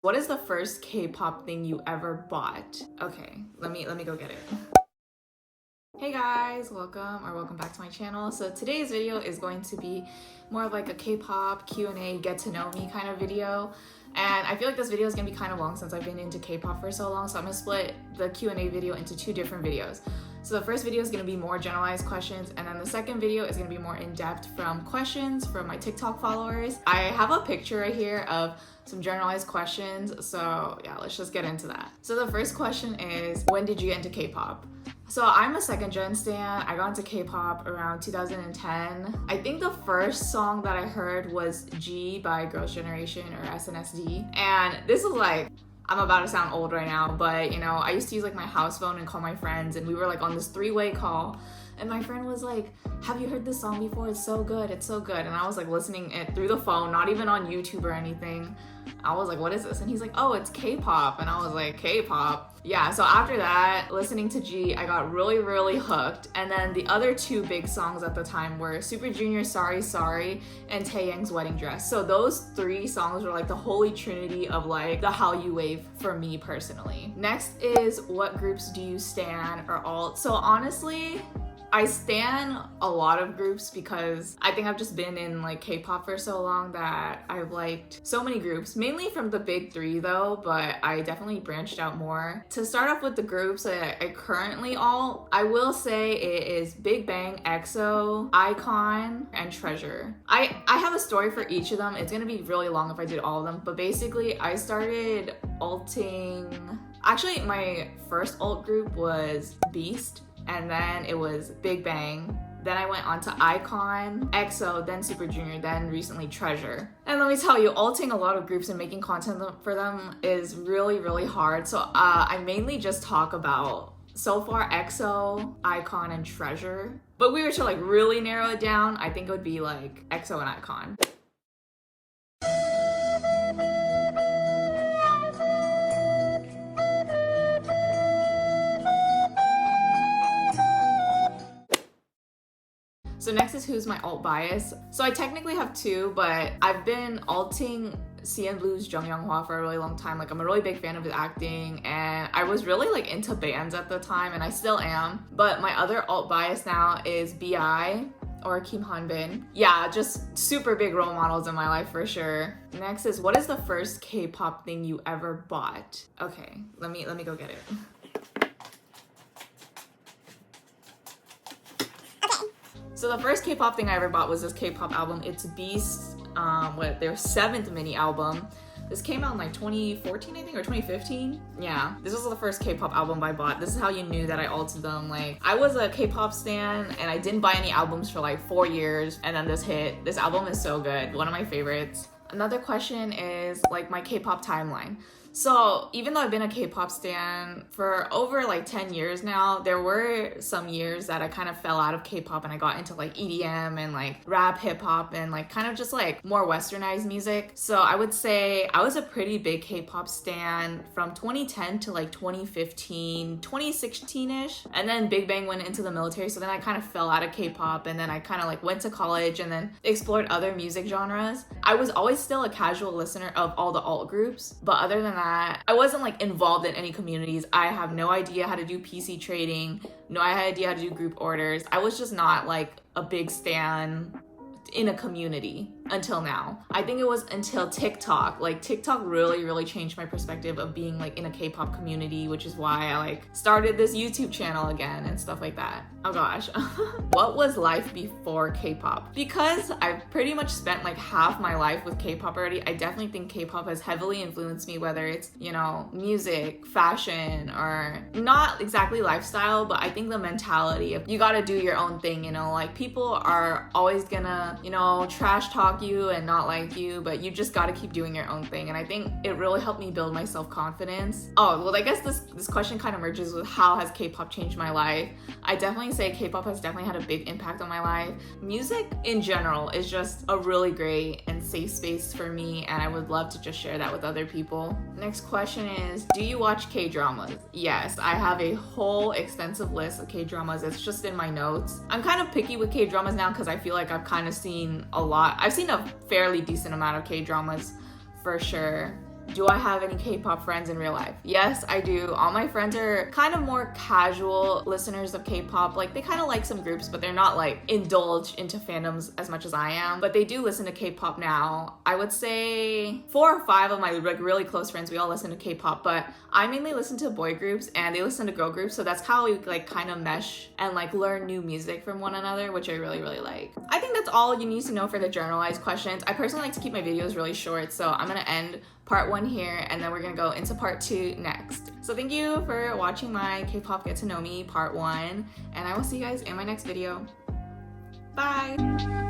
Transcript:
What is the first K-pop thing you ever bought? Okay, let me go get it. Hey guys, welcome back to my channel. So today's video is going to be more of like a K-pop Q&A, get to know me kind of video. And I feel like this video is gonna be kind of long since I've been into K-pop for so long, so I'm gonna split the Q&A video into two different videos. So the first video is gonna be more generalized questions, and then the second video is gonna be more in-depth from questions from my TikTok followers. I have a picture right here of some generalized questions, so yeah, let's just get into that. So the first question is, when did you get into K-pop? So I'm a second gen stan. I got into K-pop around 2010. I think the first song that I heard was G by Girls' Generation or SNSD. And this is like, I'm about to sound old right now, but you know, I used to use like my house phone and call my friends, and we were like on this three-way call. And my friend was like, have you heard this song before? It's so good, it's so good. And I was like listening it through the phone, not even on YouTube or anything. I was like, what is this? And he's like, oh, it's K-pop. And I was like, K-pop? Yeah, so after that, listening to G, I got really hooked. And then the other two big songs at the time were Super Junior Sorry Sorry and Taeyang's Wedding Dress. So those three songs were like the holy trinity of like the Hallyu wave for me personally. Next is, what groups do you stan or alt? So honestly, I stan a lot of groups because I think I've just been in like K-pop for so long that I've liked so many groups, mainly from the big three though, but I definitely branched out more. To start off with the groups that I currently alt, I will say it is Big Bang, EXO, iKON, and Treasure. I have a story for each of them. It's gonna be really long if I did all of them, but basically I started alting. Actually, my first alt group was Beast, and then it was Big Bang. Then I went on to iKON, EXO, then Super Junior, then recently Treasure. And let me tell you, alting a lot of groups and making content for them is really hard. So I mainly just talk about, so far, EXO, iKON, and Treasure. But we were to like really narrow it down, I think it would be like EXO and iKON. So next is, who's my alt bias? So I technically have two, but I've been alting CNBLUE's Jung Young-hwa for a really long time. Like, I'm a really big fan of his acting, and I was really like into bands at the time, and I still am. But my other alt bias now is BI or Kim Hanbin. Yeah, just super big role models in my life for sure. Next is, what is the first K-pop thing you ever bought? Okay, let me go get it. So the first K-pop thing I ever bought was this K-pop album. It's Beast, their 7th mini album. This came out in like 2014, I think, or 2015. Yeah, this was the first K-pop album I bought. This is how you knew that I alted them. Like, I was a K-pop stan and I didn't buy any albums for like 4 years, and then this hit. This album is so good, one of my favorites. Another question is like my K-pop timeline. So even though I've been a K-pop stan for over like 10 years now, there were some years that I kind of fell out of K-pop and I got into like EDM and like rap, hip hop, and like kind of just like more westernized music. So I would say I was a pretty big K-pop stan from 2010 to like 2015, 2016-ish. And then Big Bang went into the military, so then I kind of fell out of K-pop, and then I kind of like went to college and then explored other music genres. I was always still a casual listener of all the alt groups, but other than that, I wasn't like involved in any communities. I have no idea how to do PC trading, no idea how to do group orders. I was just not like a big stan in a community until now. I think it was until TikTok. Like, TikTok really changed my perspective of being like in a K-pop community, which is why I like started this YouTube channel again and stuff like that. Oh gosh. What was life before K-pop? Because I've pretty much spent like half my life with K-pop already, I definitely think K-pop has heavily influenced me, whether it's, you know, music, fashion, or not exactly lifestyle, but I think the mentality of you gotta do your own thing, you know, like people are always gonna, you know, trash talk you and not like you, but you just gotta keep doing your own thing. And I think it really helped me build my self-confidence. Oh, well, I guess this question kind of merges with how has K-pop changed my life. I definitely say K-pop has definitely had a big impact on my life. Music in general is just a really great and safe space for me, and I would love to just share that with other people. Next question is, do you watch K-dramas? Yes, I have a whole extensive list of K-dramas. It's just in my notes. I'm kind of picky with K-dramas now because I feel like I've kind of seen a lot. I've seen a fairly decent amount of K-dramas for sure. Do I have any K-pop friends in real life? Yes, I do. All my friends are kind of more casual listeners of K-pop. Like, they kind of like some groups, but they're not like indulged into fandoms as much as I am. But they do listen to K-pop now. I would say 4 or 5 of my like really close friends, we all listen to K-pop, but I mainly listen to boy groups and they listen to girl groups. So that's how we like kind of mesh and like learn new music from one another, which I really, really like. I think that's all you need to know for the generalized questions. I personally like to keep my videos really short, so I'm gonna end part 1 here and then we're gonna go into part 2 next. So thank you for watching my K-pop Get to Know Me part 1, and I will see you guys in my next video. Bye!